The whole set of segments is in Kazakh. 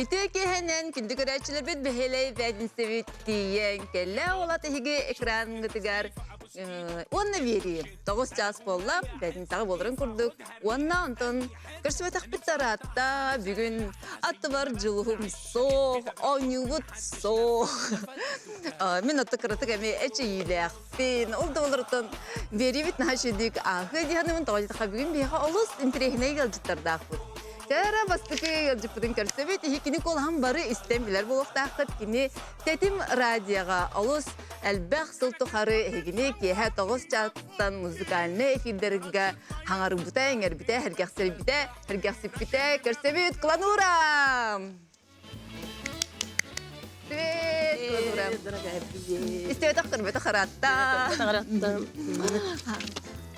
İteki hemen kündü göreçiler bir beheley verdin sevit diyen kelle ola tehigi ekran gıtıgar. Onu vereyim. 9 jas bolla verdin sağı bolurun kurduk. Onu ondan kırsıvetak bir taratta bugün atı var cılıhım soğuk, oynuvut soğuk. Min atı kırıtık emi eçi yiyilektin. Oldu olurdan veriyim naşedik. Ahı diyanımın tağıcıdıqa bugün beha oluz interehine gelcittardak bu. Cara bastıkı yılcıpıdın körsebet, hikini kol ham barı istembiler. Bu oqtaqıt kini tetim radyaga alus elbaq sıltuqarı hikini ki ha toğuz çattan muzikalini efirderga hangarı buta enger bite, hergaqsel bite, hergaqsip bite, körsebet kılanuram. Evet, kılanuram. İstevet aqtır bete qaratta.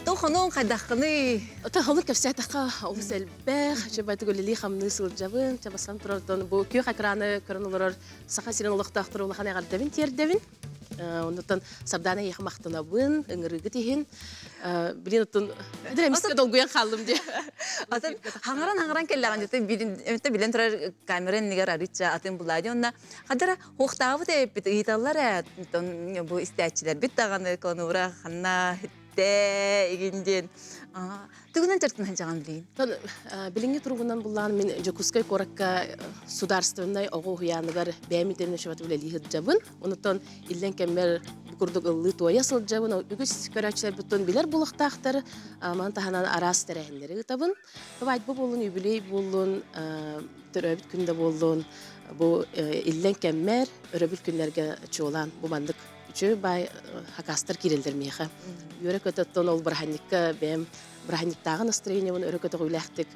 Toxunun qadaqını. Otaxonu köfsətaqa olus elbək, şəbət göleli xamını sılcabın, çabaslan turardan bu köy xakranı körünülür, sağa sirin oluqtaqtır olaqan əqərdəvin tiyerdəvin. Ondan sabdana yaxmaqtınabın, ıngırıgı tihin. Bilin otun, dirəmistə dolguyan qaldım diye. Atan hangaran kelləğən jəti bilen turar kameran nigar arıca atın buladı onna. Qadara hoqtağıbı deyip bit ıytallar bu istəyçilər bit dağanı konura xanna de iginden. Tügünden çartın hanjağan bilin. Bilingi turgundan bulan min Jakutskoy Korakka sudarstvenay oğu huyanıgar bəyəmidəmin şəbət bileli hırcabın. Ondan illen kemmer kurduk ıllı toya sılcabın. Ügüs körəçlər bütün biler buluqtaqtır. Man tahanan aras tərəhinləri tabın. Vayt bu bolun übüley bolun, törəbit günde bolun. Bu illen kemmer örəbül günlərge çoğulan bu mandık. Çünkü bay hakastır kirildirmeyeğe. Yörek ötetten ol brahannikka benim brahanniktağın настроениявын örek öte güyləktik,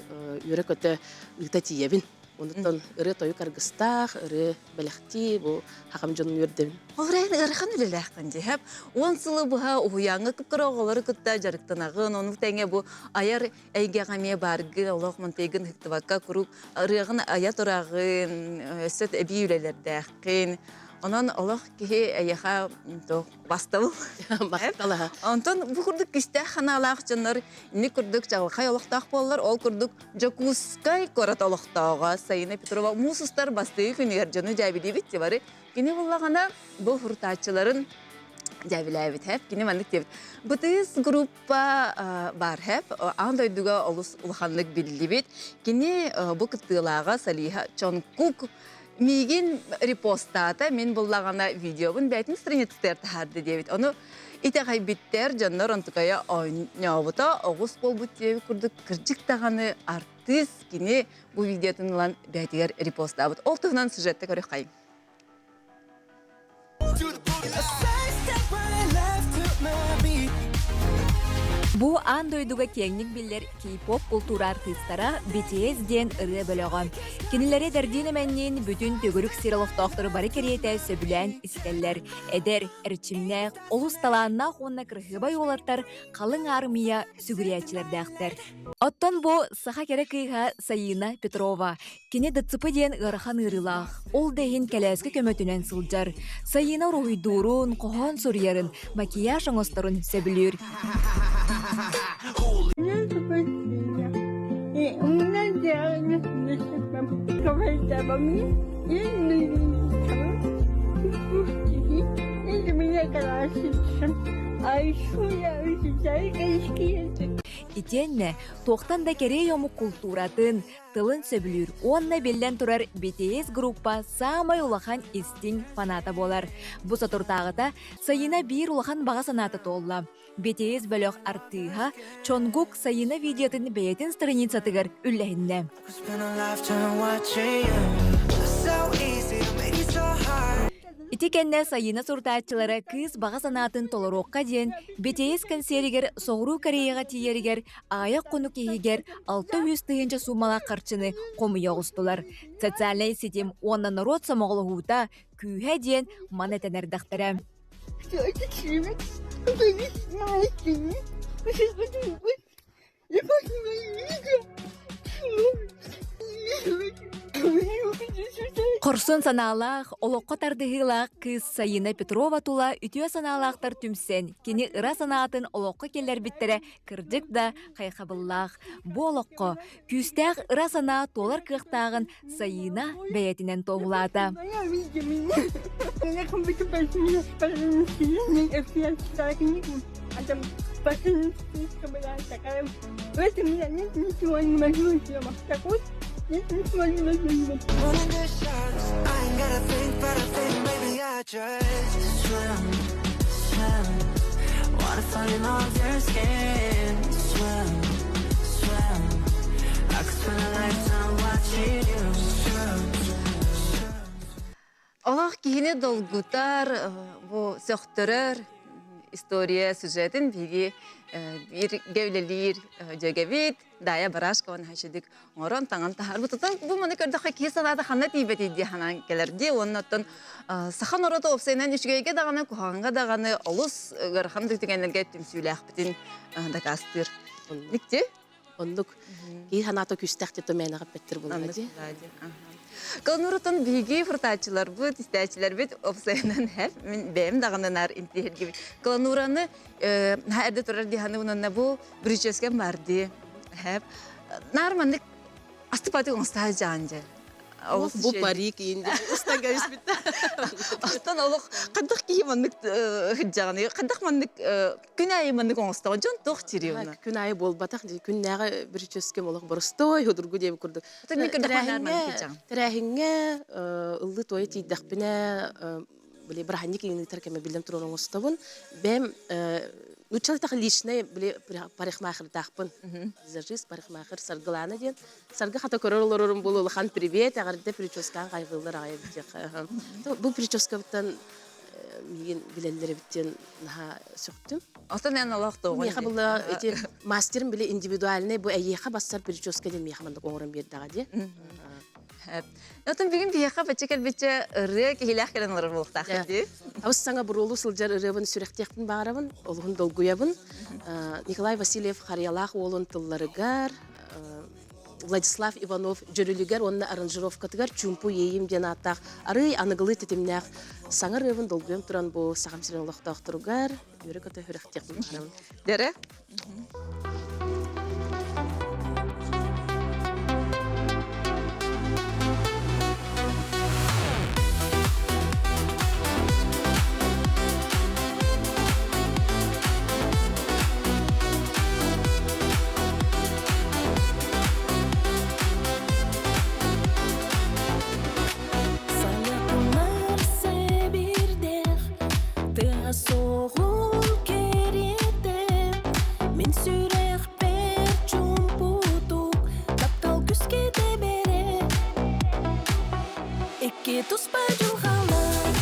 yörek öte ılta tiyebin. Ondan ırı toyu kargыстaq, ırı belekti bu hakamcanın yördevin. Oğrayan ırıqan üleləkkan hep. On sılı buha uyanı kıpkıroğaları kıtta jarıktınağın. Onu tenge bu ayar eygeğameye bargı, Allah'ım manteygin hıktıvakka kurup ırığın ayat orağın, össet ebi ülelerdəqin. Onun Allah ki ayağa bastavul. Baktala. Ondan bu kurduk işte xanalaq canlar ni kurduk çağılxay olaqtaq bollar ol kurduk Jakutskoy Korat olaqtağa Sayına Petrova musustar bastığı günler canı cəbili bitti var. Yine bullağana bu hurtaçıların cəbiləbit hep yine mandık debit. Bu tez gruppa var hep andayduga olus ulxanlık billi bit. Yine bu kıttılağa Saliha Çonkuk Migin repostata men bullagana videobun bätin stranetsler tahardı debit. Onu ite bitter jannar ontukaya oynawuta ogus bol butyevi kurduk kırjık tağanı artist kini bu videotun lan bätiger repostabıt. Oltuğundan sujette körek kayın. Bu andoyduga kenglik biller K-pop kultur artistlara BTS-den ırı bölöğün. Kinilere derdinemennin bütün tögürük siraloqtaqtırı bari keriyete söbülen isteller. Eder, erçimnek, olus talanna xonna kırhıba yolattar, kalın armiya sügüriyatçilerdäqtär. Otton bu saha kere kıyha Sayına Petrova. Kine dıtsıpı den ırıhan ırılaq. Ol dehin keleski kömötünen sılcar. Sayına ruhuydurun, kohon suryarın, makiyaj oңostorun söbülür. İtenne, toqtan da kere yomu kulturatın, tılın söbülür. Onna belden turar BTS gruppa samay ulahan istin fanata bolar. Bu saturtağıda sayına bir ulahan bağa sanatı tolla. BTS bölög artıha, Çonkuk sayına videotun beyetin stranitsatıgar üllehinne. İtikenne sayına surtaççılara kız bağa sanatın toloroqqa den BTS konseriger Soğru Koreyaga tiyeriger ayak konu kehiger 600 tıyınca sumala qarçını qomuya ustular. Sotsialnay sitem onna narod samoğluhuta kühe den manetenerdaqtara. Корсон санаалаах, олоққа тардыһыылаах кыз Сайына Петрова тула үтүө санаалаахтар түмсен. Кини ыра санаатын олоққа келер биттере кырдык да хайхабыллаах. Бу олоққа күстәэх ыра санаа толар кыахтаагын Сайына бәйетинен тоғулаата. Running the sharks, I ain't gotta think, but I think maybe I just swim. Wanna find in all of your skin, swim. I could spend a lifetime watching you swim. Олах кихини долгутар, бу сөқтөрөр история сюжетін биги bir gevlelir jögevit daya baraj kawan haşedik oran tangan tahar bututan bu mani körde ki sanada hanat ibet idi hanan gelerdi ondan sahan orada opsenen işgege dağına kuhanga dağını olus garhan diktenlerge tümsüleh bitin da kastır nikti Ондук ки ханато күстәхте төмәне гапеттер булды. Kanurutun bilgi fırtaçılar bu, isteçiler bit opsayından hep benim dağınlar intihar gibi. Kanuranı her de turar dihanı bununla bu Bridges'ken vardı hep. Narmanlık astipati konsta canca. Бу парик инде устага испитта. Астан олық қандық киіманлық жағаны, қандық манлық күн айыманлық оңыстаған жон тоқ тері оны. Күн айы болбатақ, күн нәғы бір чөскем олық бұрыстой, өдіргі деп күрді. Тәрәхіңе ұлы тойы тейдіқпіне бір ханник еңіліктер кәме білдім тұрын оңыстауын. Бәм Учалта личное были парикмахер тахпын. Визажист парикмахер саргыланы ден. Саргы хата көрөлөрүм болу хан привет, агарды прическан кайгылдар агай битек. Бу прическа биттен мен билелер биттен наха сөктүм. Астан мен Аллах тоогон. Меха бул эти мастерим биле индивидуальный бу айеха бассар прическа ден меха мандык оңорун бердага де. Отын бүгін бияқа бәчекел бәче ұры кейләқ келен ұры болықтақ еді. Ауыз саңа бұрулу сылжар ұрыбын сүректектін бағарабын, олығын долгуябын. Николай Васильев Харьялақ олын тылларыгар, Владислав Иванов жүрілігер, онына аранжировкатыгар чумпу ейім ден аттақ. Арый анығылы тетімнәқ саңа ұрыбын долгуям тұран бұл сағам сирен лақтақ тұрғар, үрі көті хүректектін бағарабын. Дәрі? Soğuk kerede min sürek per çumputuk taptal küskede bere iki tuz pajuhalar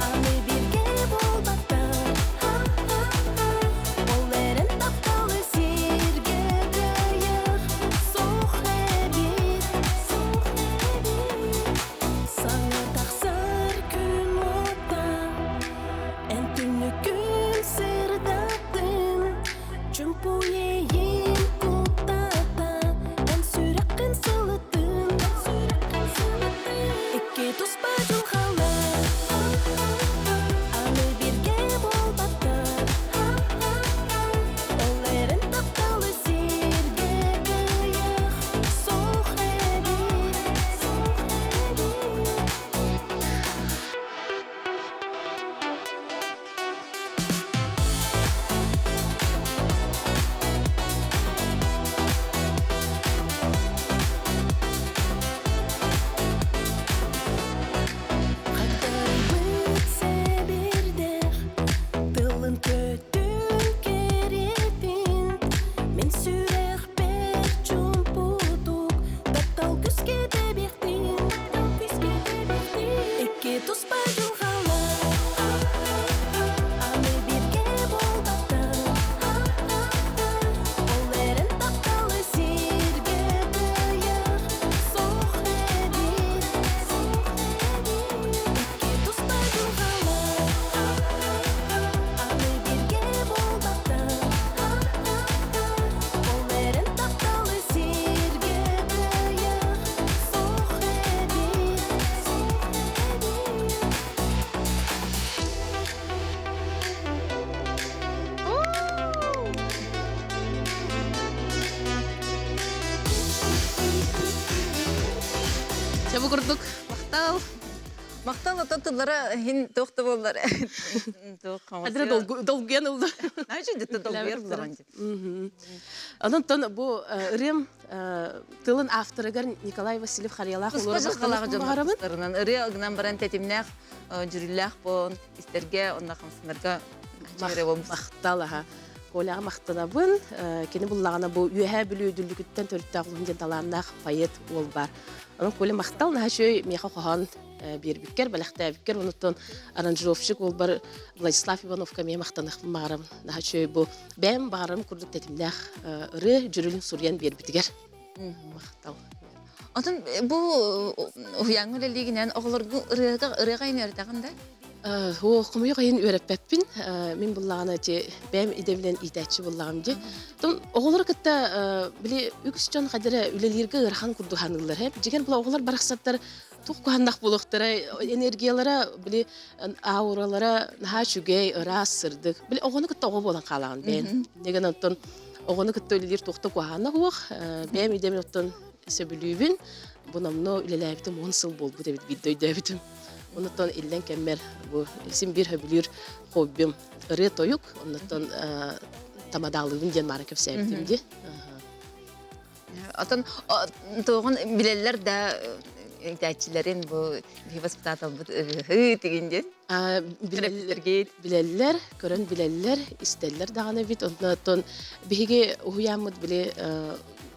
ale bir kere bolbatar olların taptalı sirgede yer soğuk sana taksar gün oda en бу курдук мактал. Мактал ата тыллара хин тохта боллар. Адре долген улду. Начи дете долбер булаган. Анан бу Рим тылын авторыгар Николай Васильев Харьялах Куспа жакалага жамарабын. Ыры агнан баран тетимнах жүрүллах бон истерге онна хамсынарга мактал аха. Коляга мактанабын, кени буллагана бу үйе бүлүдүлүгүттен төрттагылын ден таланнах поэт ол бар. Анан коля мактал наха шөй меха кохан бирбиккер балахтабиккер онуттон аранжировщик ол бар Владислав Ивановка ме мактанах магарам. Наха шөй бу бем барам курдук тетимнах ыры жүрүлүн сурьян бербитигер. Мактал. Атын бу уяңгы лигинен оглоргу ырыга инертагында. О, кумуй кайын өрөппеппин. Мен буллагана те бем идевлен итәчи буллагам ди. Тон оглар кытта били үкс жан кадере үлелерге ырхан курду ханылар хеп. Жигер була оглар бараксаттар тук куандак булуктара энергиялара били ауралара наха чүгей ыра сырдык. Били огону кытта ого болан калаган бен. Неген антон огону кытта үлелер тукта куана хук. Бем идевлен оттон сөбүлүбүн. Бунамно үлеләбитим 10 жыл болду деп видео дебитим. Онуттан илден кеммер бу син бир хөбүлүр хоббим ыры тоюк, онуттан тамадалыгын ден маракеп сәбитим ди. Атын тоғын билелер да итәчилерин бу воспитатал бу дигенде. Билелер, көрөн билелер, истеллер даганы бит, онуттан биге уямыт биле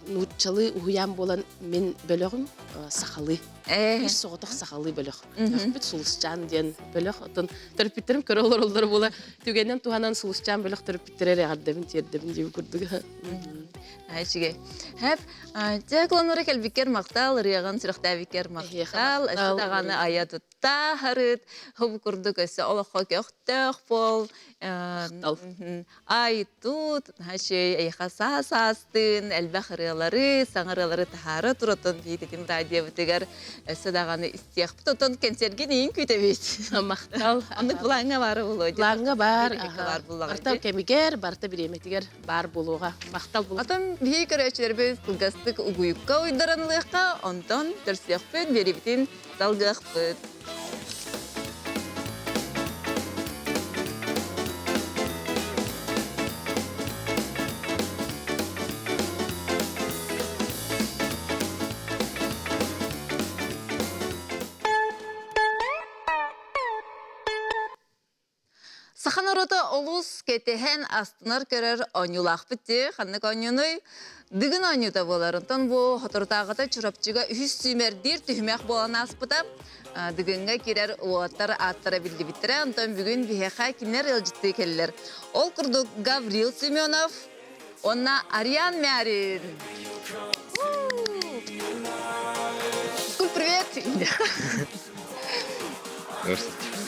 нучалы уям болан мен бөлөгүм сахалы. Бир соғытық сақалы бөлік. Бит сулысчан ден бөлік. Отын төріппеттерім көрі олар бола. Түгеннен туғанан сулысчан бөлік төріппеттерері ағардабын, тердебін деп көрдігі. Айшыге. Хәп, жәкланыры кәлбікер мақтал, рияған сүріқтәбікер мақтал, әсі дағаны ая тұтта харыт, хұбы көрдік әсі олыққа көқтіқ бол, ай тұт, әйқа састын, әлбәқ риялары, саңырылары тахары тұратын бейдетім радио бітігер әсі дағаны істеқ. Бұтын кәнсерген ең көйтебейт. Мақтал. Анық бұлаңа бары болу. Бұлаңа бар. Барта кәмігер, барта біреметігер бар болуға. Мақтал болу. Атын бей көрәчілер біз тұлғастық ұғыйыққа ойдаранылыққа, онтан түрсеқпен беребітін салғақпыд. Сахан орота олус кетehen астынар көрер оңюлақ бітті, қаннық оңюной дығын оңюда болар. Онтан бұл хотортағыта чұрапчыға үхіс сүймердер түхімек болан аспыта. Дығынға керер уаттар аттара білді біттірі. Онтан бүгін бігеқа кімнер елжітті келілер. Ол күрдік Гаврил Семенов, онна Ариан Мәрин. Күл привет!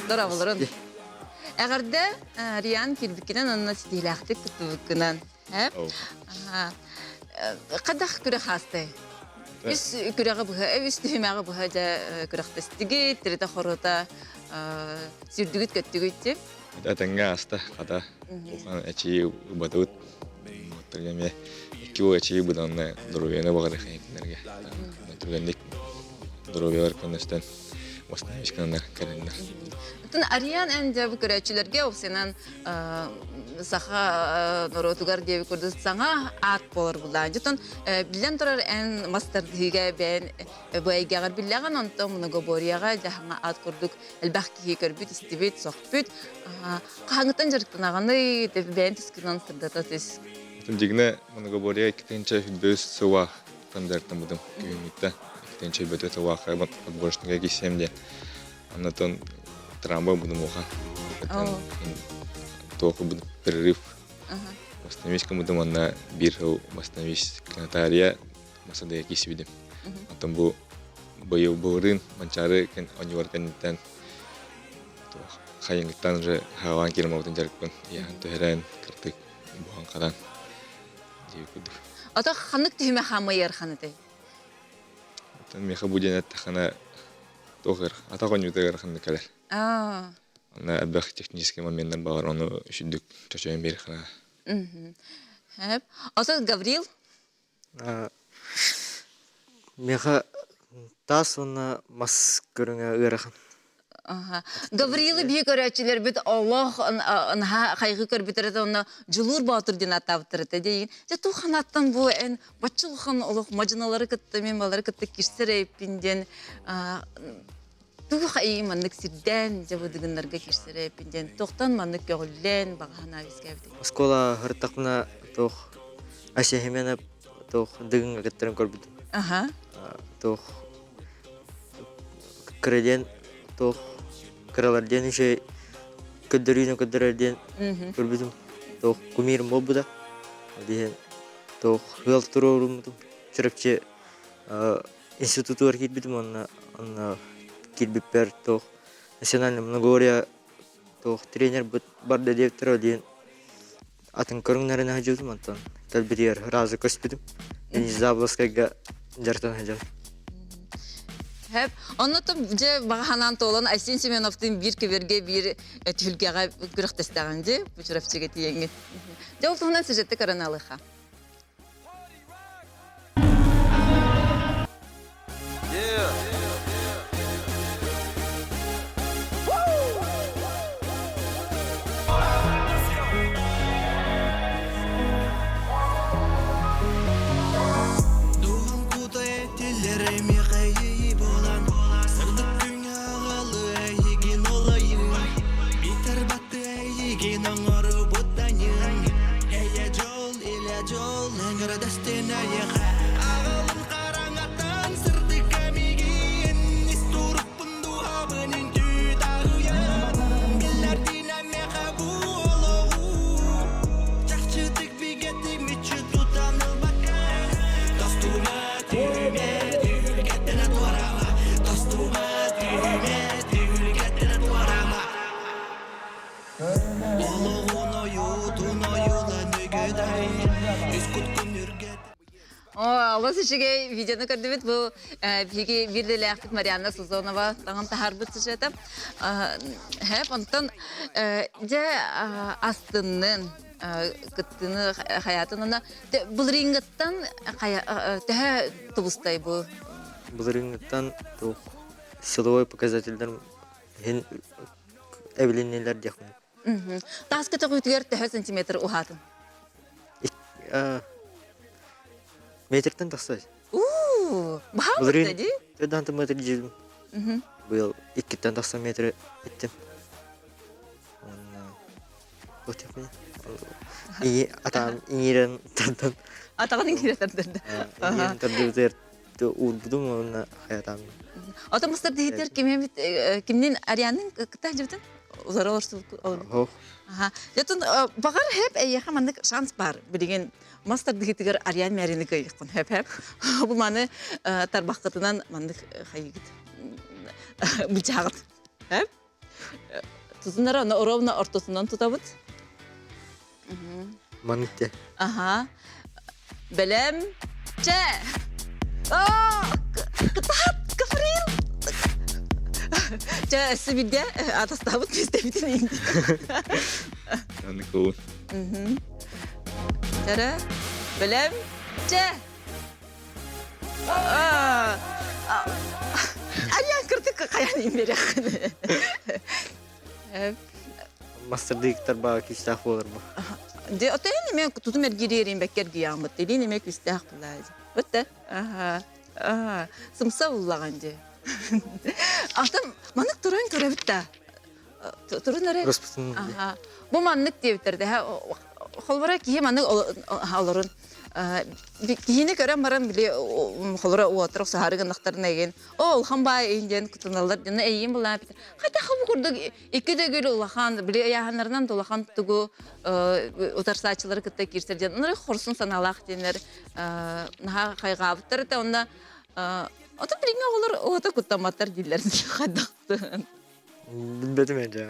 Здорово, Лорен. Әгәрдә Риан килбикенен онна сидиләхтек тутубыккынан. Кадах күрә хасты. Үс күрәгә буһа, үс төмәгә буһа да күрәхтәстиге, тирәтә хорыта сирдүгит көттүгит дип. Атаңга аста када. Ухан әчи батут. Тергәме 2 әчи буданны дөрөвенә багыр хәйкнәргә. Тергәндик дөрөвәр коннестан. Вастамишканнар кәрәннәр. Тын Ариан әнде бу көрәчиләргә усеннан саха норотугар дип күрде саңа ат булыр булды. Тын билен торар эн мастер диге бен байгагар биллаган онтон много борияга жаһанга ат күрдүк. Әлбәхки көрбүт истибет сохбүт. Каңытан жыртынаганы дип бен тискинан сырдата тез. Тын дигне много бория икенче хөбөс суа тандартам будым күнүттә. Икенче бөтә суа хабат отборшныга кисем де. Аннан трамба будем уха. Только будет перерыв. Восстановись будем на бирху, восстановись канатария, масада киси видим. Потом был бою бурин, манчары кен ониворкан тан. Хаян тан же хаван кирма утен жаркпын. Я тохерен кыртык бухан кадан. Дивикуду. Ата ханнык тиме хамайыр ханаты. Тан меха буден хана тохер. Ата конютер ханны калер. Она обех технический момент бар, он üşüdük çocuğun bir xana. Hep. Asa Gavril? Меха Тас онна мас көріңе ырахан. Ага. Гаврила бие көрәчилер бит Аллах анха хайгы көрбитерде онна жылур батыр дин атаптырды дейин. Же ту ханаттан бу эн бачылхан Аллах мажыналары кытты мен балары кытты кирсерепинден ту хай маннык сидден же бу дигиннерге кирсерепинден токтан маннык көгүллен багана бискебди. Оскола хыртақна тоқ асехемена тоқ дигинге кеттерін көрбіді. Ага. Тоқ кіреден тоқ кіраларден еще көддерден көрбідім. Тоқ кумирім болбыда. Деген тоқ ғыл тұрорымдым. Чырапче институту бар кетбідім. Онна кетбіппер тоқ национальный многория тоқ тренер барды деп тұру деген атын көріңнәрін әжілдім антон. Кәлбірер разы көспедім. Мен Заблоскайға жартан әжілдім. Hep anlattım je bağanan tolan Aysin Semenov'un bir keverge bir tülgege gürük testağındı bu çırafçıga tiyengi. Je oltuğundan sejette karanalığa. Allah size videonu gördünüz bu peki bir de Leyakit Mariana Suzonova tağın taharbıt sıçratıp hep ondan je astının kıttığını hayatını bulringittan daha tubustay bu. Bulringittan тоқ силовой показательдер hen evlenirler diyekmin. Taskıta kuytuger daha santimetre uhatın. Metrden taqsay. Baha mı Bulring dedi? Tödantı metr jirdim. Bu yıl 2'den taqsa metr ettim. Otekmin. İyi atam iyiren tantan. Atağının kireterdi. İyiren tardıdır. Uğurbudum ona hayatam. Ata mısır deyitler kimnin Ariyan'ın kıta cıvdın? Uzara olursun. Hoş. Aha. Yatın bakar hep eyyaha mandık şans var. Bilgin master deyitler Ariyan merini kıyıqtın hep. Bu manı tarbaqıtınan mandık hayıgıt. Bıçağıt. Hep. Tuzunlara ona orovna ortasından tutabıt. Manıkte. Aha. Belem. Ce. Kıtahat. Kafril. Ce sividde atas tabut istebitin indi. Anne cool. Cara. Belem. Ce. Ariyan kırtık kayan inmeri. Master diktar bağı kiştah olur mu? De otayın me tutum ergirerin bekker giyamet. Dilini me küstah bulacak. Bitti. Aha. Aha. Sımsa bullağınca. Atam manık turun körebitte. Turun nere? Rosputun. Aha. Bu manık diye bitirdi. Holvara ki manık alırın. Kihini gören baran bile holvara o oturup saharıgın naktarına egin. O hambay eğinden kutunalar dine eğin bulan bitir. Hatta bu kurduk iki de gül ulahan bile yahanlarından dolahan tugu utarsaçıları kıtta girserden. Onları horsun sanalaq denir. Naha kaygabıtları da onda ota biringe olur ota kuttamatar dillersin xadaktın. Bilmedim önce.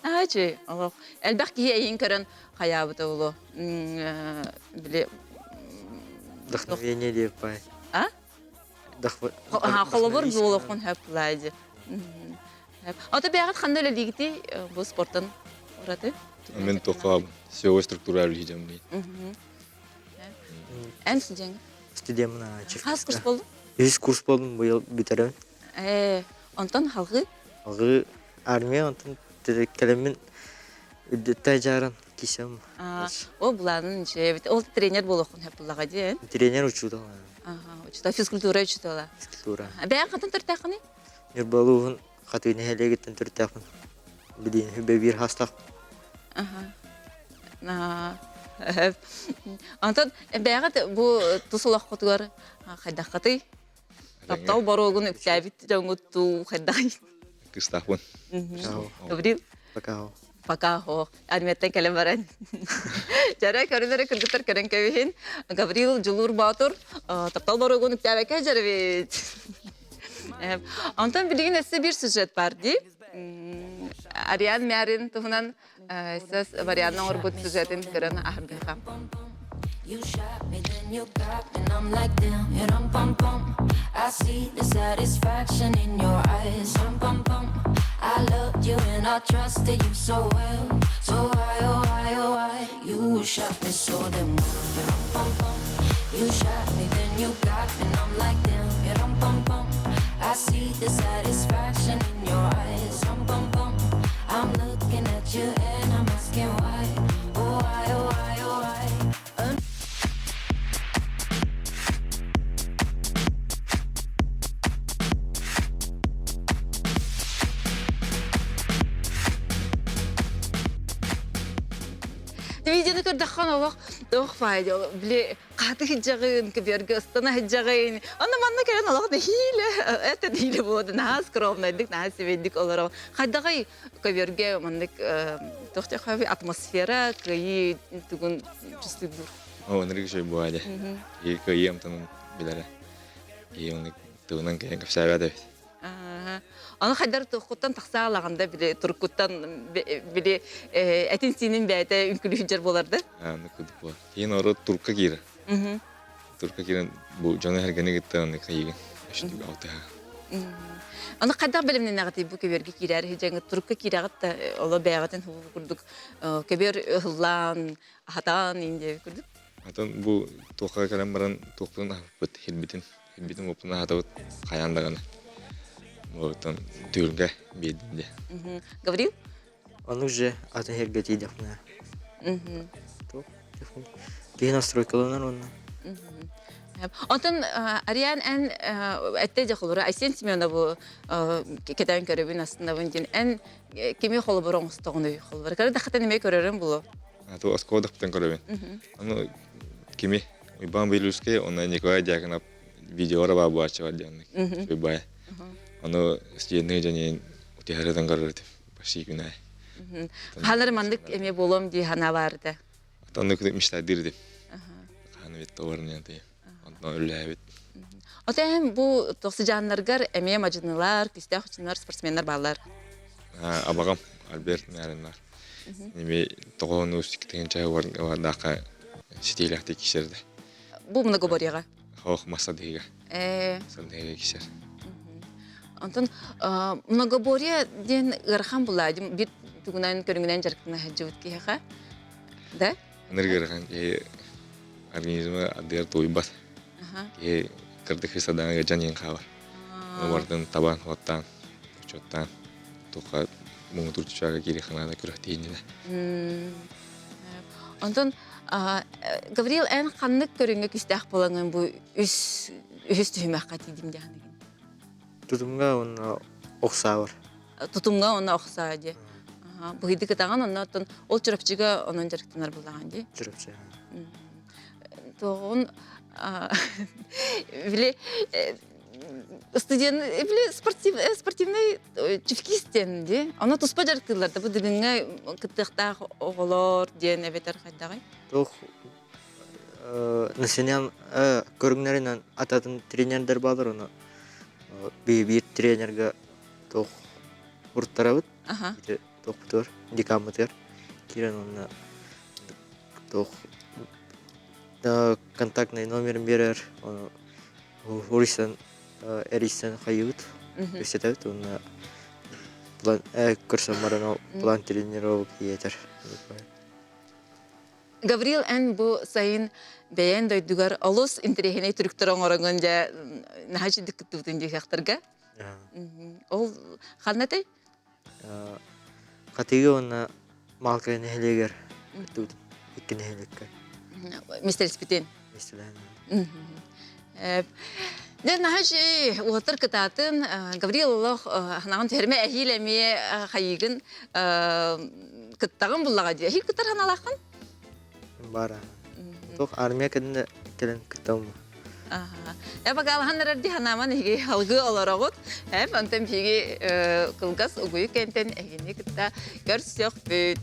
Nahacı Allah. Elbaq ki eğin gören hayabıta olu. Bile Вдохновение diye pay. Ha? Холобор жолохун hep лайdı. Ota bir ağat xanda öyle ligdi bu sportun orada. Мен тоқаб силовой структураль дiyeceğim. En sıcak. Stüdyamına çıktı. Fas kurs oldu. 100 курс болдым быйыл битерем. Онтон халгы Алгы армия антын келемин үддеттай жаран кисем. о буланын ол тренер болохун хеп булага ди. Тренер учуда. Учта физкультура учтала. Физкультура. Бәян катын тартакыны? Нурбалуун хатыны хелегеттен түртәпен. Бидин бир хастак. Антон бәягат бу тусулак котугар хайдакаты. Таптау барогун үпсәбит жаңутту хайдай. Кыстахпын. Гаврил Пока. пока хо армияттан келем баран. Жара көрүлөрө кыргыттар керен кебин. Гаврил Жулур Батур таптау барогун үпсәбәкә жарбит. Антон билген эссе бир сюжет бар ди. Ариан Мярин туһунан сез Марианның орбут сюжетин көрөн ахырдыга. You shot me, then you got me, and I'm like damn, yeah, pum pum. I see the satisfaction in your eyes, pum pum. I loved you and I trusted you so well, so why, oh why, oh why? You shot me so damn well, yeah, pum pum. You shot me, then you got me, and I'm like damn, yeah, pum pum. I see the satisfaction in your eyes, pum pum. I'm looking at you and I'm asking why, oh why, oh why, oh why? Видеоны көрдәхан авак тох файда биле каты хиҗагын кеберге стана хиҗагын. Аны манна керен алак дихиле. Это диле булды. Нас скромнайдык, нас sevdik олар. Хайдагай кеберге мандык тохта хаби атмосфера кыйы тугун чувствуй бур. Ныргы шой буады. Кыйым танын билере. Оны тугунан кыйын капсабады. Аны хайдар тохуттан таксалаганда биле туркуттан биле этин синин бәйте үнкүлү боларды. Ныкыды бу. Кийин oro турка кир. Турка кирен бу жана хергене гиттен кыйын. Эштүк алты. Аны хайдар билимнен нагаты бу кеберге кирәр хиҗәң турка кирәгәт та олы бәягатын ху курдук. Кебер хыллан хатан инде курдук. Атан бу тока калам баран токпун бит хилбитин. Хилбитин опна хатабыт каяндаганы. Отан дүлгә бединде. Гаврил? Он уже атын хергети дәфнә. Кийин настройкаланар онна. Антон Ариан эн әтте жахылыр. Айсен Семенов бу кетән көрөбүн астында бүндин эн кеме холы борон стогыны холыр. Кара да хатан неме көрөрөн булу. Ато аскодаптан көрөбүн. Аны кеме Ибан Белюске онна Николай Дьяконов видеора ба бачыга дияны. Бай. Аны стенне және утерадан көрөт. Баши күнай. Халар мандык эме болом ди хана барды. Атаны күтүп миштадирди. Ханы бит товарны янты. Антон өләбит. Отем бу токсыжаннаргар эме мажынылар, кистахчылар, спортсменнар балар. Абагам Альберт Мяриннар. Неме тогону үстүктен чай бар дака стилахты кишерди. Бу многоборьяга. Хох масадыга. Сандыга кишер. Антон многоборье ден гархан булади бит тугунан көрүнгөнөн жарктына хаҗыбыт киха. Да? Ныргырган организмы адыр тойбас. Кырдык хисадан жанын кабар. Олардан табан оттан, чоттан тока муң турчага кириханада күрәтейнде. Антон Гаврил эн каннык көрүнгө кистах болгон бу үс түймөккө тийдим дегенди. Тутумга онна оксабар. Тутумга онна оксади. Бу хидик таган оннан ол чырапчыга онон жарктанар булган ди. Чырапчы. Тогон биле студент биле спортивный чифкистен ди. Аны туспа жарктылар да бу дигенге кыттыкта оголор ден эбетер хайдагай. Тох населен көрүнгнәреннән ататын тренерлер балар оны. Bir тренерга тох урттарабыт. Тох бутор, дикамытыр. Кирен онна тох да контактный номерин берер. Оны Урисен Эрисен хайыт. Өсетәт онна план курсын барына план тренировок етер. Gabriel en bu sayın beğen duydugar alus interehine Türklerin oranınca nahaçı dikkatli diyeceklerge. Ol halnete? Katigi ona malkayın heleger tuttum. İkini helekler. Mr. Spitin. Mesela. Ne nahaç uhatır kıtatın Gabriel Allah hanağın terime ehilemi hayıgın kıttağın bullağa diye. Hiç kıttar hanalakın? Bara. Tuh armiya kadında kelen ketemu. Ya bakalım hanlar di hanaman higi halgı olarak hem antem higi kılgas uguyu kenten ehini kıtta görs yok büt.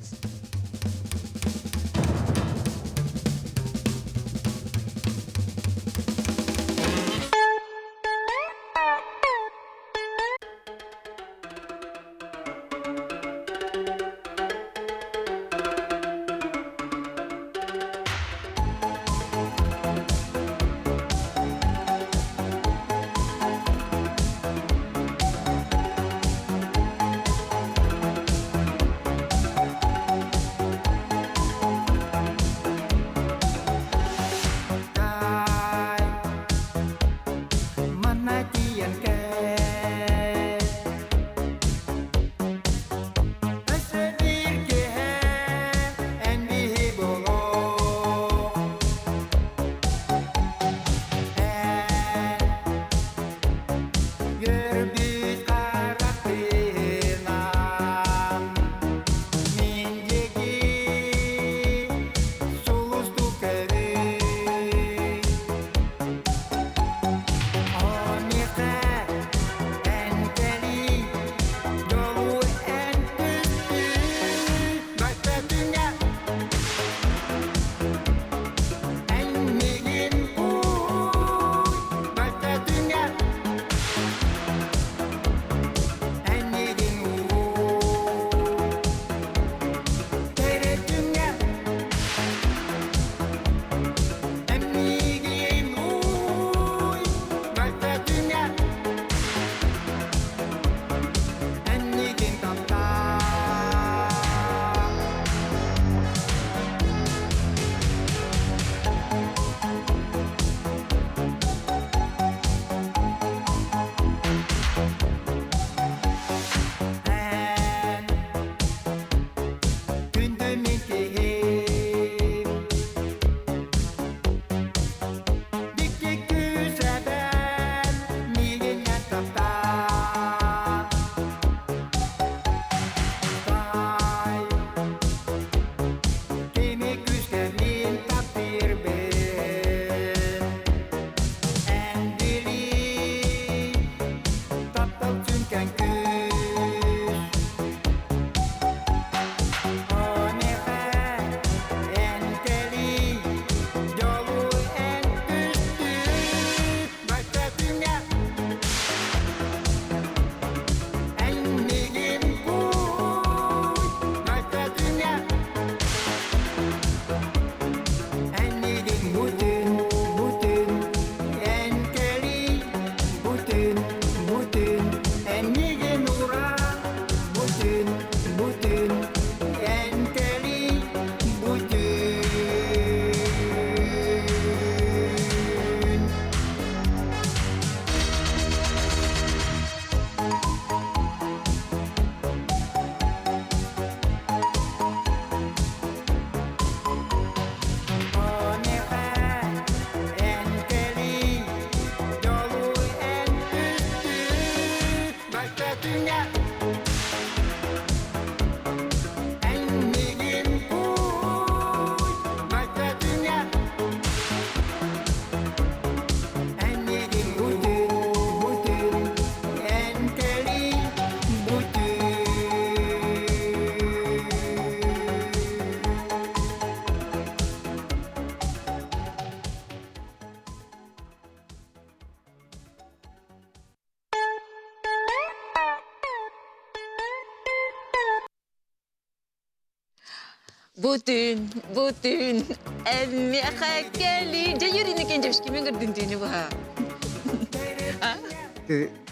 Bütün emmi akakali. Jayur ini kenjam kimi ngerdin dini wah.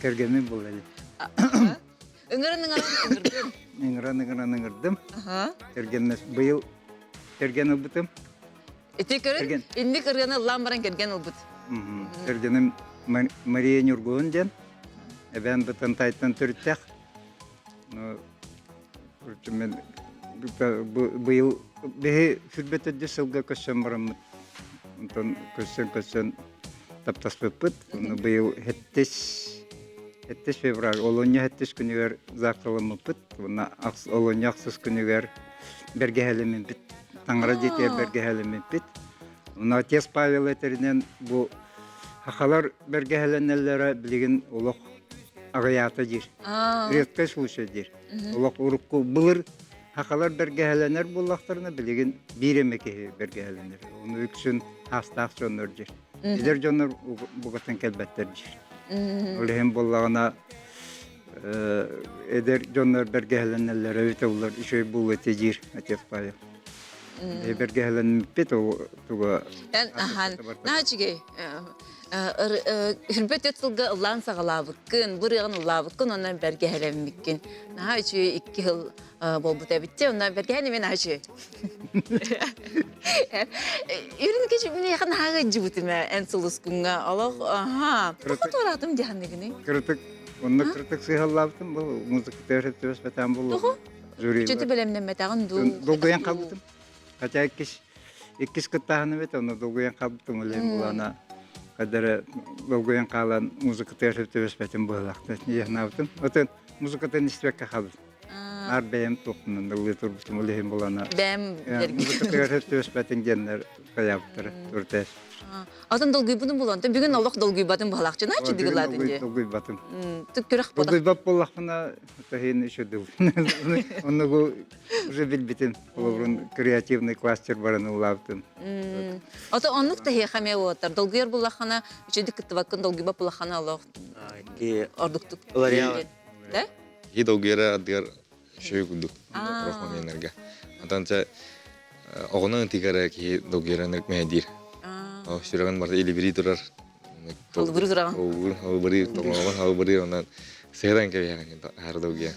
Kergenin bulayı. Engeran. Ningran. Kergenin bu yıl kergeni butum. Этикерин инник ырганы ламбаран келген улбут. Эрденем Мария Нюргун ден. Ben batan taytan türttek. No, men bu yıl bir hürmet de sılga kaçan varam. Ondan kaçan taptas pıpıt. Onu bu yıl hettis fevral. Olonya hettis günüger zaktalım pıt. Ona olonya aksız günüger bergehelimin bit. Tanrı dite bergehelimin bit. Ona tes Pavel eterinden bu hakalar bergehelenellere bilgin olok агыята жер. Редкий случай жер. Олақ урукку былыр хакалар бергеленер буллактарына билеген биремеке бергеленер. Оны үксүн хастак жоннор жер. Билер жоннор бугатын келбеттер жер. Олем боллагына эдер жоннор бергеленерлер өтө улар ишөй бул өтө жер атеп бай. Бергелен бит туга. Начиге hürmet etsilge ılan sağalabıkkın, burağın ılabıkkın, ondan bergehelemikkin. Naha içi 2 yıl bolbu tabitti, ondan bergehelemen haçı. Ürün keçi bine yakın haga cibutime en suluskunga. Allah, aha. Kutu oradım dihanligini. Kritik, onu kritik sıyhallabdım, bu müzik tercih beten bulu. Çötü bölemden metağın Dolguyan kalbıdım. Hatta ikis kıtahını bet, onu dolguyan kalbıdım, öyleyim bulana. Kadar dolguyan kalan müzik tercih beten bulakta. Niye yaptım? Oten müzikten istekka kaldım. Arbeyim toplumunda lığı turbustum, öyleyim bulana. Müzik tercih beten genler kayaptır, örtes. Atan dolguy bunun bulan. Bugün Allah dolguy batın balakçı. Naçı digiladın diye? Dolguy batım. Tık körek bodak. Dolguy bat bolakına tahin işe dıl. Onu bu уже bilbitim. Olurun kreativный кластер бараны улавтым. Ата онлук та хеме отар. Долгуйар булахана, içedik kıttıvakın dolguy bat bulahana Allah. Orduktuk. Да? И долгера адгар шөй күдүк. Рахман энерге. Атанча огонун тигара ки долгера нерк медир. Сüregen barda eli biri durar. Halbırı duragan. Halbırı tomaman halbırı ondan seyran ke yani her dolguya.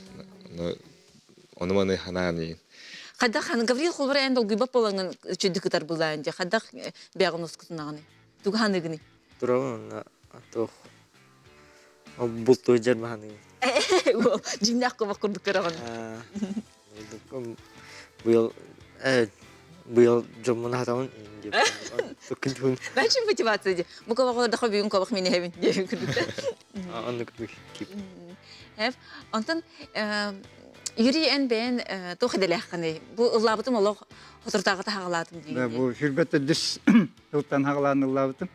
Onu bana hanani. Kadda han Gabriel Холбар en dolguy bat bolanın içedik kıtar bulayınca. Kadda beğen uskutnağını. Tuğ hanıgını. Durağına toh. Bultu jer bahani. Cinnak ko bakurduk karagan. Bu yıl jomun hatamın Tukun. Ben şimdi motivasyon. Bu kadar daha büyük kabak mini hevin diye kurduk. Anlık kip. Hep. Ondan yürüyen ben tohideleğini. Bu ıllabıtım Allah oturtağı da hağladım diye. Bu hürbette düz hıltan hağlan ıllabıtım.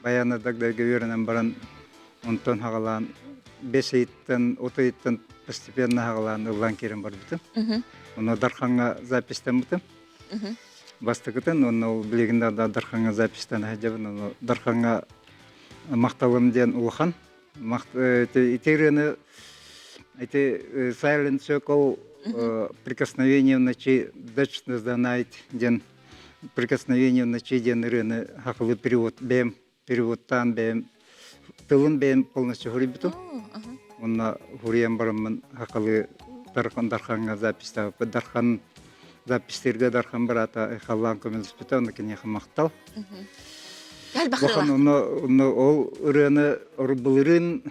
Bayana da görünen baran ondan hağlan 5 ayıttan, 6 ayıttan постепенно hağlan ıllan kerim var bütün. Onu darhanga zapistem bütün. Бастыгытын, оны билегинде Дарханга запистан хажабын, оны Дарханга макталым ден улхан. Итерені, Silent Circle, прикосновение в ночи, дачно знает ден, прикосновение в ночи ден ирыны, хақылы переводтан бем, тылын бем полностью хурибиту. Оны хуриям барымын хақылы Дарханга запистан, Дархан запистерге дархан барата халлан көмелспете оны кене мактал. Бахан оны ол үрөне орбулырын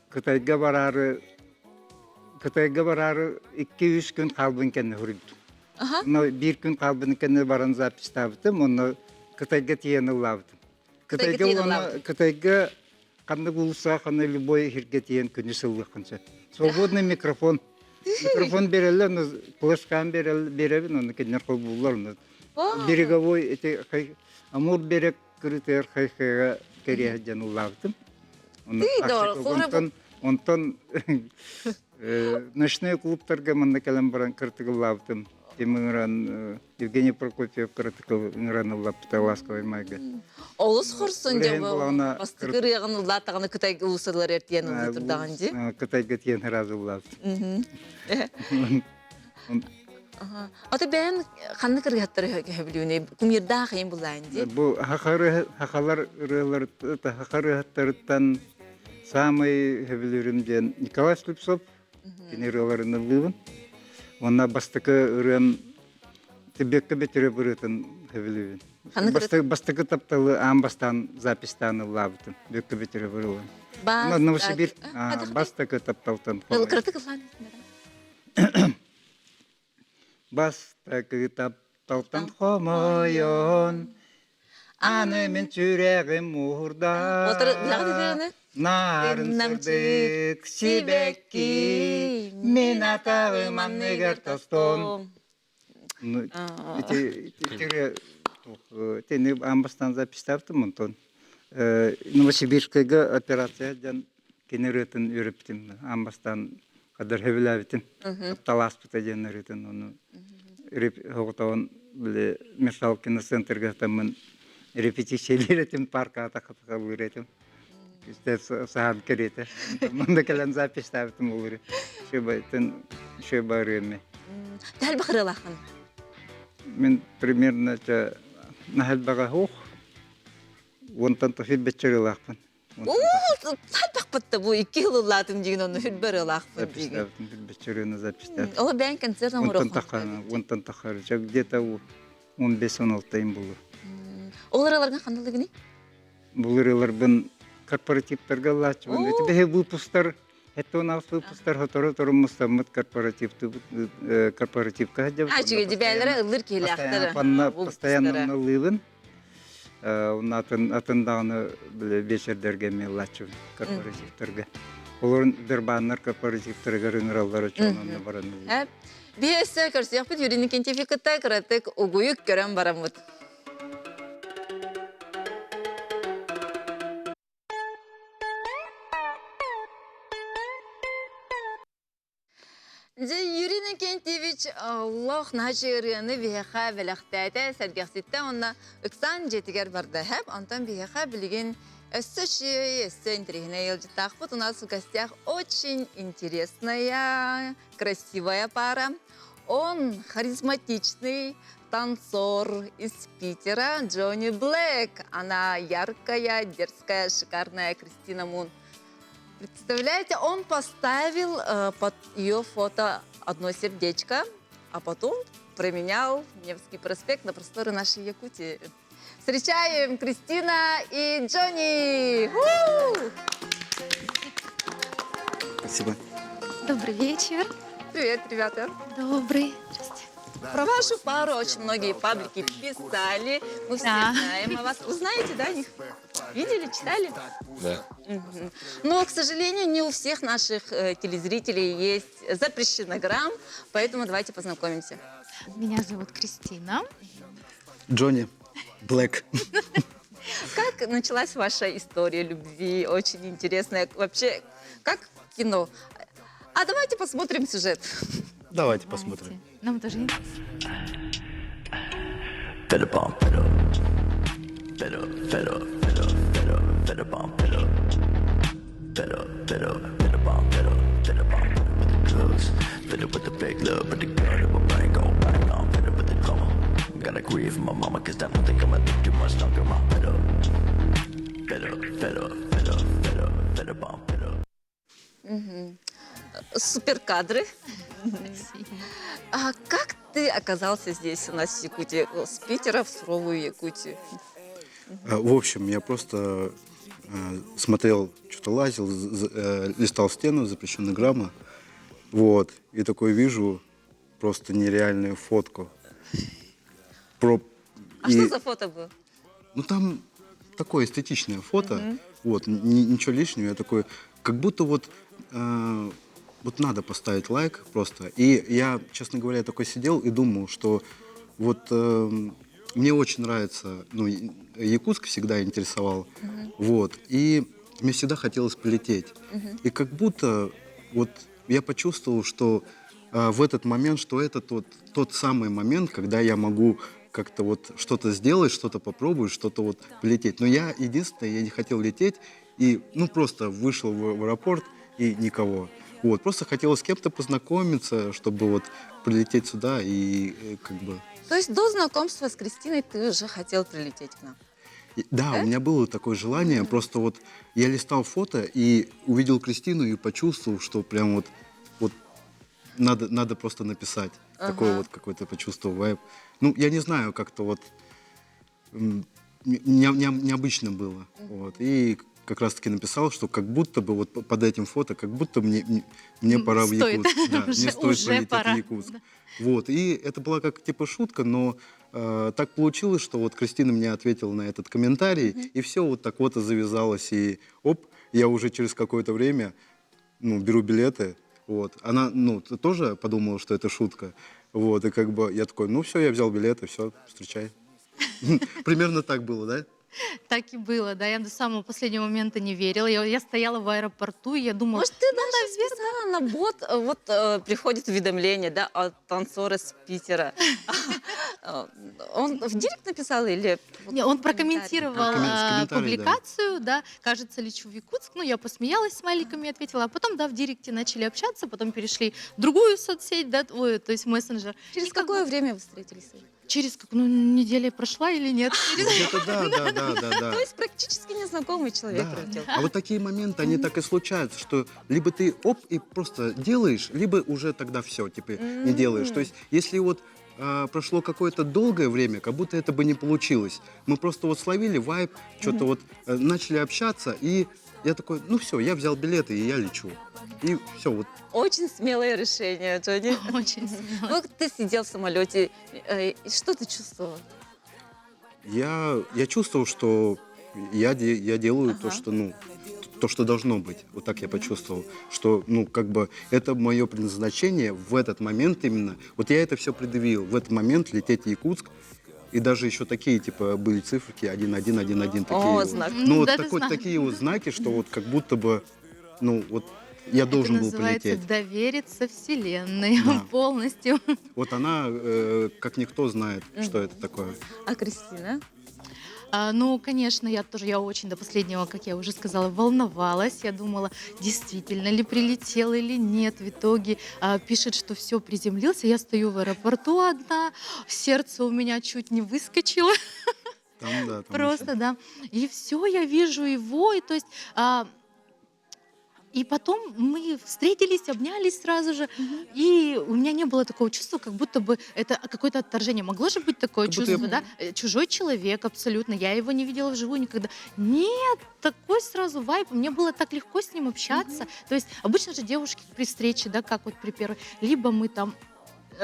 Кытайга барары 2-3 күн калбын кене хүрүдү. Оны 1 күн калбын кене баран запис табытым, оны Кытайга тиен улабытым. Кытайга кандай булса, кандай любой хирге тиен күнү сылгыкынча. Свободный микрофон берелер, плашкан беребин, оны кенер кол буллар. Береговой эти амур берег крытер хайхага кере жан улабытым. Онтон ночной клубтарга мында келем баран кыртыгы улабытым. Темиран Евгений Прокофьев кыртыгы ыңран улабыты ласковый майга. Олус хорсын жабы. Бастыгыр ягын улатаганы Кытай улусалар эртен ултурдаган жи. Кытайга тиен разы улабытым. Ата ben kanlı kırıkları biliyorum. Kumyerda kıyım bulayınca. Bu hakalar hakalarından samay biliyorum diyen Nikolay Slipsov generallarının lübün. Ona bastıkı ürün Тебе кабетере бұрытын хевелевин. Ханы кырыт? Бастыкы тапталы амбастан запистаны лабытын. Бек кабетере бұрылын. Новосибирск, бастыкы тапталтын. Кырыты кылан. Бастыкы тапталтын хомойон. Аны мен жүрегім мұғырда. Отыр, білағы дедені? Нарын сырдык сибекки. Мен атағым аннегер тостом. Ну, тени амбастан запистаптым онтон. Новосибирскага операция жан кенеретін үйріптім. Амбастан қадар хевеләбітім. Таласпыта женеретін оны. Хоғытауын біле Мерсал киноцентрға тамын репетициялер етім парка атақатыға бұйретім. İşte saat kerete. Manda kalan zapis tabitim olur. Şu bağırıyorum. Dal bakırılakın. Ben примерно nahal baga hoğ. Ondan tafil betçerılakın. Dal bakpıttı bu 2 yıllatım degen onu hülbörülakın Запис degen. tabitim betçerını zapis tabitim. Ola ben konserten Ondan takar. Где-то 15-16 ayım bulur. Олар қандылы гіне? Булырылар бен корпоративтарға лачывын. Это бе выпустар, это у нас выпустар, который мустамыт корпоративка. Ачыға дебәлері ылыр келі ақтыры. Постоянно налывын. Атындағыны вечердерге мен лачывын корпоративтарға. Оларын дырбаннар корпоративтарға рыныралары чонанны бараны. Бейесі көрсек бұд юрinin кентификатта кіратық ұғойық көрен барамыд. Юрий Никентьевич Allah nacırını biheha velaqtayda sergahsitda onna 97 barda hep ondan biheha bilgin эссе интригная елжитах. Вот у нас в гостях очень интересная, красивая пара. Он харизматичный танцор из Питера Джонни Блэк. Она яркая, дерзкая, шикарная Кристина Мун. Представляете, он поставил под ее фото одно сердечко, а потом променял Невский проспект на просторы нашей Якутии. Встречаем Кристина и Джонни! Спасибо. Добрый вечер. Привет, ребята. Добрый. Про вашу пару очень многие паблики писали. Мы все знаем о вас. Вы знаете, да, их? Видели, читали? Да. Но, к сожалению, не у всех наших телезрителей есть запрещенный грамм, поэтому давайте познакомимся. Меня зовут Кристина. Джонни Блэк. Как началась ваша история любви? Очень интересная. Вообще, как кино? А давайте посмотрим сюжет. Давайте посмотрим. Нам тоже интересно. Gotta grieve for my mama, cause I don't think I'ma live too much longer. My better bomb. Супер кадры. А как ты оказался здесь у нас в Якутии? С Питера в суровую Якутию. В общем, я просто смотрел, что-то лазил, листал стену, запрещенная грамма. Вот. И такой вижу просто нереальную фотку. Что за фото было? Ну, там такое эстетичное фото. Вот, ничего лишнего. Я такой, как будто вот надо поставить лайк просто. И я, честно говоря, такой сидел и думал, что вот мне очень нравится, Якутск всегда интересовал. Вот, и мне всегда хотелось полететь. И как будто вот я почувствовал, что в этот момент, что это тот самый момент, когда я могу как-то вот что-то сделать, что-то попробовать, что-то вот полететь. Но я не хотел лететь, и просто вышел в аэропорт, и никого. Вот, просто хотелось с кем-то познакомиться, чтобы вот прилететь сюда и как бы... То есть до знакомства с Кристиной ты уже хотел прилететь к нам? Да, у меня было такое желание, просто вот я листал фото и увидел Кристину и почувствовал, что прям вот надо просто написать. Такой вот какой-то почувствовал вайб. Ну, я не знаю, как-то вот необычно было. Вот. И как раз-таки написал, что как будто бы вот под этим фото, как будто мне пора в Стоит. Якутск. Да, мне стоит Уже полететь пора. в Якутск. Вот. И это была как типа шутка, но так получилось, что вот Кристина мне ответила на этот комментарий, и все вот так вот и завязалось. И оп, я уже через какое-то время беру билеты. Вот. Она тоже подумала, что это шутка. Вот. И как бы я такой, ну все, я взял билеты, все, встречай. Примерно так было, да? Так и было, да. Я до самого последнего момента не верила. Я стояла в аэропорту, и я думала, Может, ты даже списала на бот, вот приходит уведомление, да, от танцора с Питера. Он в директ написал или... не, он прокомментировал Комментарий, да. публикацию, да, кажется, лечу в Якутск. Ну, я посмеялась, смайликами ответила, а потом, да, в директе начали общаться, потом перешли в другую соцсеть, да, то есть мессенджер. Через И как какое бы время вы встретились? через неделя прошла или нет? Где-то да. То есть практически незнакомый человек Да. прилетел. А вот такие моменты, они так и случаются, что либо ты оп и просто делаешь, либо уже тогда все, типа не делаешь. То есть если вот прошло какое-то долгое время, как будто это бы не получилось. Мы просто вот словили вайб, что-то вот начали общаться, и я такой, ну все, я взял билеты, и я лечу. И все, вот. Очень смелое решение, Джонни. Очень смело. Вот ты сидел в самолете, и что ты чувствовал? Я чувствовал, что я делаю то, что должно быть. Вот так я почувствовал, что, как бы, это мое предназначение в этот момент именно. Вот я это все предъявил. В этот момент лететь в Якутск. И даже еще такие, типа, были циферки 1-1-1-1-1. Такие О, вот. знак. Ну, вот Да, это знак. такие вот знаки, что вот как будто бы, вот я должен Это был называется полететь. довериться Вселенной Да. полностью. Вот она, как никто, знает, что это такое. А Кристина? Ну, конечно, я очень до последнего, как я уже сказала, волновалась. Я думала, действительно ли прилетел или нет. В итоге пишет, что все, приземлился. Я стою в аэропорту одна, сердце у меня чуть не выскочило. Там Просто, да. И все, я вижу его, и то есть... И потом мы встретились, обнялись сразу же, и у меня не было такого чувства, как будто бы это какое-то отторжение. Могло же быть такое Как будто чувство, да? Чужой человек абсолютно, я его не видела вживую никогда. Нет, такой сразу вайб, мне было так легко с ним общаться. То есть обычно же девушки при встрече, да, как вот при первой, либо мы там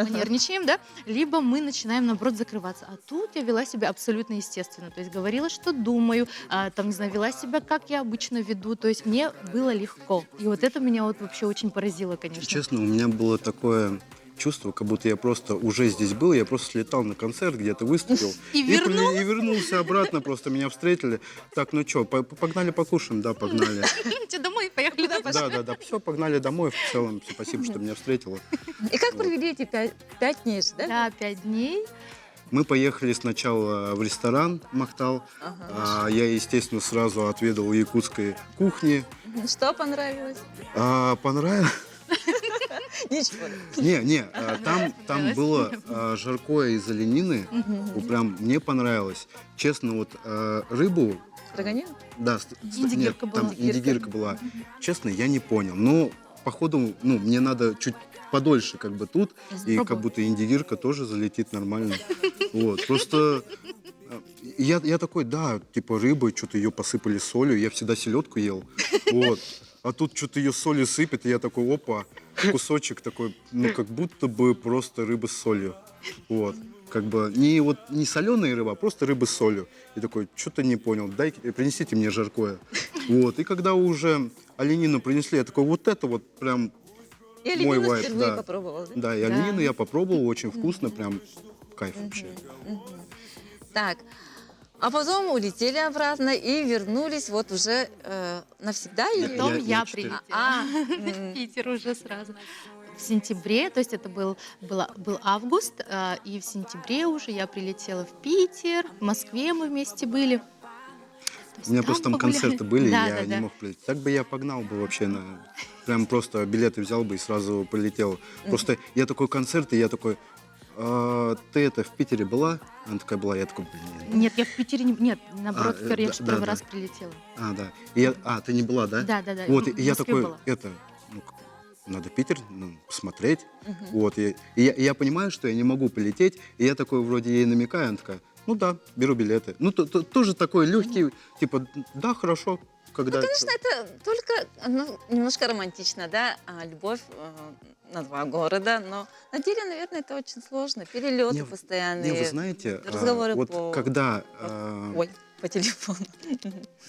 нервничаем, да, либо мы начинаем, наоборот, закрываться. А тут я вела себя абсолютно естественно. То есть говорила, что думаю, там, не знаю, вела себя, как я обычно веду. То есть мне было легко. И вот это меня вот вообще очень поразило, конечно. Честно, у меня было такое чувство, как будто я просто уже здесь был, я просто слетал на концерт, где-то выступил. И вернулся? И вернулся обратно, просто меня встретили. Так, ну что, погнали покушаем? Да, погнали. Че, домой поехали? Да, все, погнали домой в целом. Спасибо, что меня встретила. И как провели эти 5 дней, да? Да, 5 дней. Мы поехали сначала в ресторан «Махтал». Я, естественно, сразу отведал якутской кухни. Что понравилось? Понравилось? Ничего. Там было жаркое из оленины. Прям мне понравилось. Честно, вот рыбу... Строганину? Да, Индигирка там была. индигирка была. Честно, я не понял. Но, походу, мне надо чуть подольше как бы тут. И как будто индигирка тоже залетит нормально. Вот, просто... Я такой, да, типа рыба, что-то ее посыпали солью. Я всегда селедку ел. Вот. А тут что-то ее солью сыпет, и я такой, опа, кусочек такой, как будто бы просто рыба с солью. Вот. Как бы не соленая рыба, а просто рыба с солью. И такой, что-то не понял, принесите мне жаркое. Вот. И когда уже оленину принесли, я такой, вот это вот прям И мой оленину вайб. впервые Да. попробовал, да? Да, и оленину я попробовал, очень вкусно, прям кайф вообще. Так, а потом улетели обратно и вернулись вот уже навсегда? Или... Потом Я я четыре. прилетела в Питер уже сразу. В сентябре, то есть это был август, и в сентябре уже я прилетела в Питер, в Москве мы вместе были. То есть У меня просто там погуляли. концерты были, Да, я да, не да. мог полететь. Так бы я погнал бы вообще прям просто билеты взял бы и сразу полетел. Просто я такой концерт, и я такой, ты это в Питере была? Она такая была, я такой, блин. Нет, я в Питере не... Нет, наоборот, я да, же первый да. раз прилетела. Да. Ты не была, да? Да. Вот, в и я Москве такой, была. надо Питер посмотреть. Вот, и я понимаю, что я не могу полететь, и я такой вроде ей намекаю, она такая, ну да, беру билеты. Ну, тоже такой легкий, типа, да, хорошо. Когда Конечно, это только немножко романтично, да, любовь на два города, но на деле, наверное, это очень сложно. Перелеты постоянные. Не, вы знаете, разговоры вот когда... по телефону.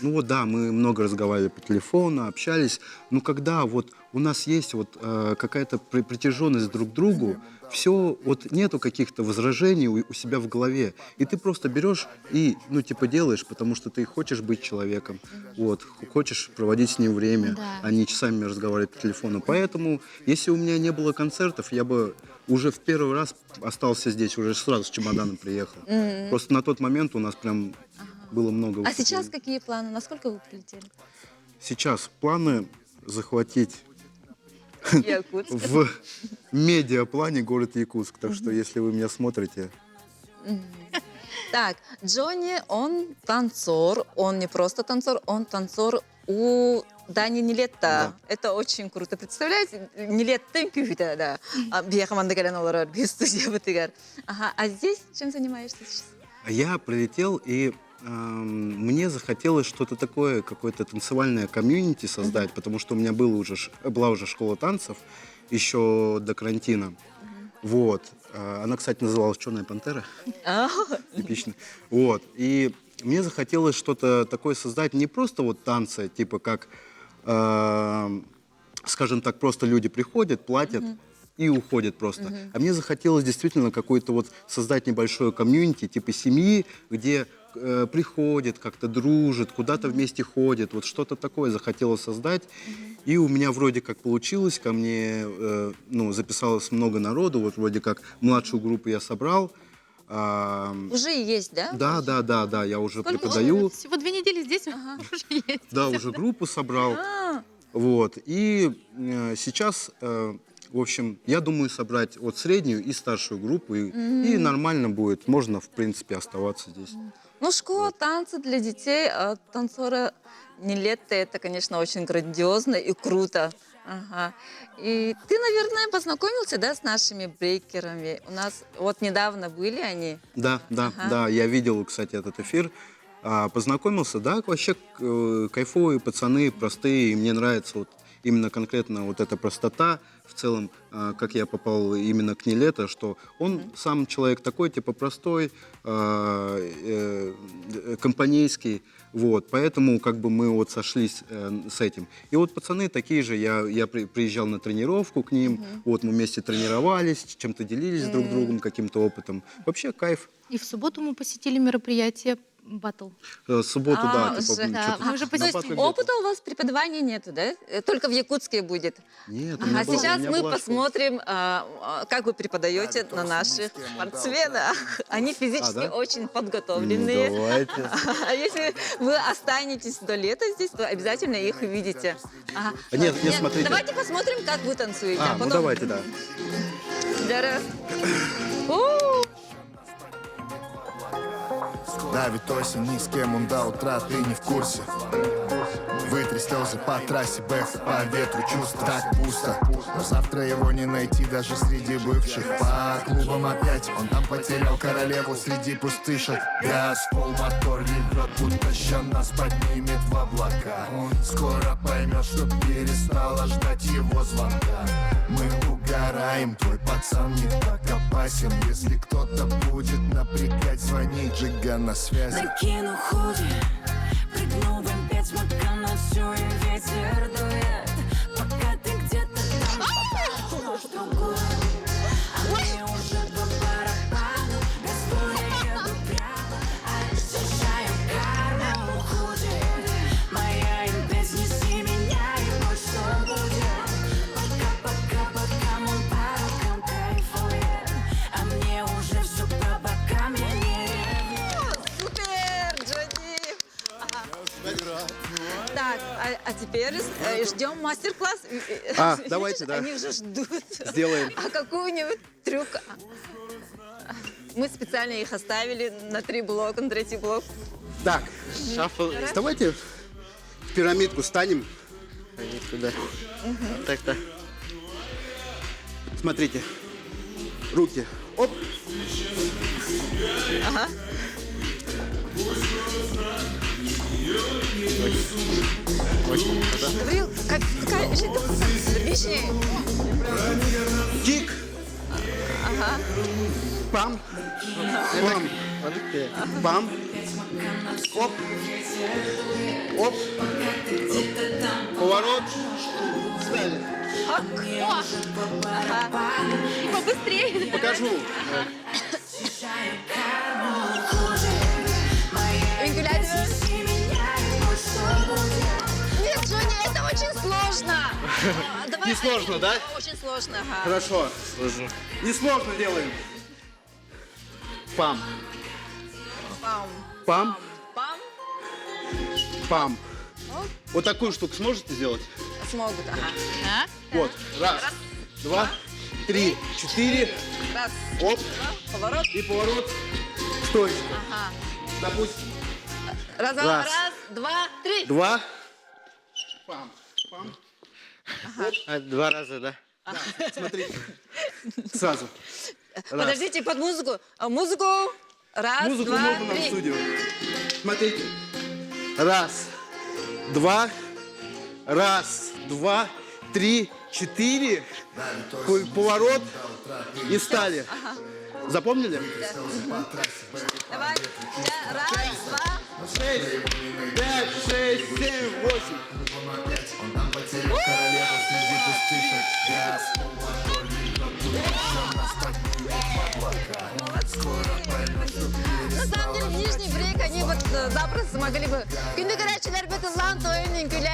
Ну вот да, мы много разговаривали по телефону, общались, но когда вот у нас есть вот какая-то притяженность друг к другу, все, вот нету каких-то возражений у себя в голове, и ты просто берешь и, ну, типа, делаешь, потому что ты хочешь быть человеком, вот, хочешь проводить с ним время, а не часами разговаривать по телефону. Поэтому, если у меня не было концертов, я бы уже в первый раз остался здесь, уже сразу с чемоданом приехал. Просто на тот момент у нас прям было много А выступлений. сейчас какие планы? Насколько вы прилетели? Сейчас планы захватить Якутск. в медиаплане город Якутск. Так что, если вы меня смотрите... Так, Джонни, он танцор, он не просто танцор, он танцор у Дани Нилетта. Да. Это очень круто. Представляете, Нилеттың күйді, да. Бияқаманда кәлен олар без студия бітігер. Ага, а здесь чем занимаешься сейчас? Я прилетел, и мне захотелось что-то такое, какое-то танцевальное комьюнити создать, потому что у меня была уже школа танцев еще до карантина. Вот. Она, кстати, называлась «Черная пантера». Типично. Вот. И мне захотелось что-то такое создать, не просто вот танцы, типа как, скажем так, просто люди приходят, платят и уходят просто. А мне захотелось действительно какой-то вот создать небольшое комьюнити, типа семьи, где приходят, как-то дружат, куда-то вместе ходят. Вот что-то такое захотелось создать. И у меня вроде как получилось, ко мне записалось много народу, вот вроде как младшую группу я собрал. Уже есть, да? Да, я уже преподаю. Всего 2 недели здесь уже есть. Да, уже группу собрал. Вот. И сейчас, в общем, я думаю собрать вот среднюю и старшую группу, и нормально будет. Можно, в принципе, оставаться здесь. Ну, школа танца для детей, танцора Нилетта, это, конечно, очень грандиозно и круто. Ага. И ты, наверное, познакомился, да, с нашими брейкерами? У нас вот недавно были они. Да, я видел, кстати, этот эфир. Познакомился, да, вообще кайфовые пацаны, простые, и мне нравится вот именно конкретно вот эта простота. В целом, как я попал именно к Нилетто, что он сам человек такой, типа простой, компанейский, вот, поэтому как бы мы вот сошлись с этим. И вот пацаны такие же, я приезжал на тренировку к ним, вот мы вместе тренировались, чем-то делились друг другом, каким-то опытом. Вообще кайф. И в субботу мы посетили мероприятие «Баттл». Субботу, да, типа, уже, да, мы уже То есть опыта у вас преподавания нету, да? Только в Якутске будет. Нет, А сейчас мы посмотрим, как вы преподаете на наших спортсменах. Они физически очень подготовленные. Давайте. А если вы останетесь до лета здесь, то обязательно их увидите. Нет, смотрите. Давайте посмотрим, как вы танцуете. Ну потом... давайте, да. Зараз. Давит осень, ни с кем он до утра, ты не в курсе. Вытри слезы по трассе, бэк по ветру, чувств так пусто. Но завтра его не найти даже среди бывших. По клубам опять, он там потерял королеву среди пустышек. Газ, пол, мотор ревет, будто ща нас поднимет в облака. Он скоро поймет, что перестала ждать его звонка. Мы угораем, твой пацан не так опасен. Если кто-то будет напрягать, звони, Джига на связи. Накину худи, прыгну в М5, смотря на всю и ветер дует. Пока ты где-то там попадешь в другую, а мне уже по барабану. Газу я еду прямо, ощущаю карму. Худи, моя М5, неси меня, и будь что будет. Пока мой пару кайфует, а мне уже все по бокам, я не ревную. Супер, Джонни! Так, а теперь ждем мастер-класс. Давайте, да. Они уже ждут. Сделаем. А какой-нибудь трюк? Мы специально их оставили на 3 блока, на 3-й блок. Так, шаффл. Давайте в пирамидку станем. Они туда. Так-то. Смотрите. Руки. Оп. Ага. Гаврил, какая же вишня? Кик. Ага. Пам. Пам. Пам. Оп. Оп. Поворот. Стали. Ага. Побыстрее. Покажу. Нет, Джонни, это очень сложно. Давай. Не сложно, да? Очень сложно, ага. Хорошо. Сложно. Несложно делаем. Пам. Пам, Пам. пам. Пам. Вот такую штуку сможете сделать? Смогут, ага. Вот. Раз, два, три, четыре. Раз, Оп. два, поворот. И поворот. Стоечка. Ага. Допустим. Раз, Раз. два, три. Два. Пам. Пам. Два раза, да? Смотрите. Сразу. Раз. Подождите, под музыку. Музыку. Раз, Музыку два, можно нам в три. студию. Смотрите. Раз, два, раз, два, три, четыре. Поворот и стали. Запомнили? Давай. Раз, два. 6, 5, 6, 7, 8. На самом деле, нижний брейк они вот запросто смогли бы. Күнді көрәтшілер беті лан тойын күлі.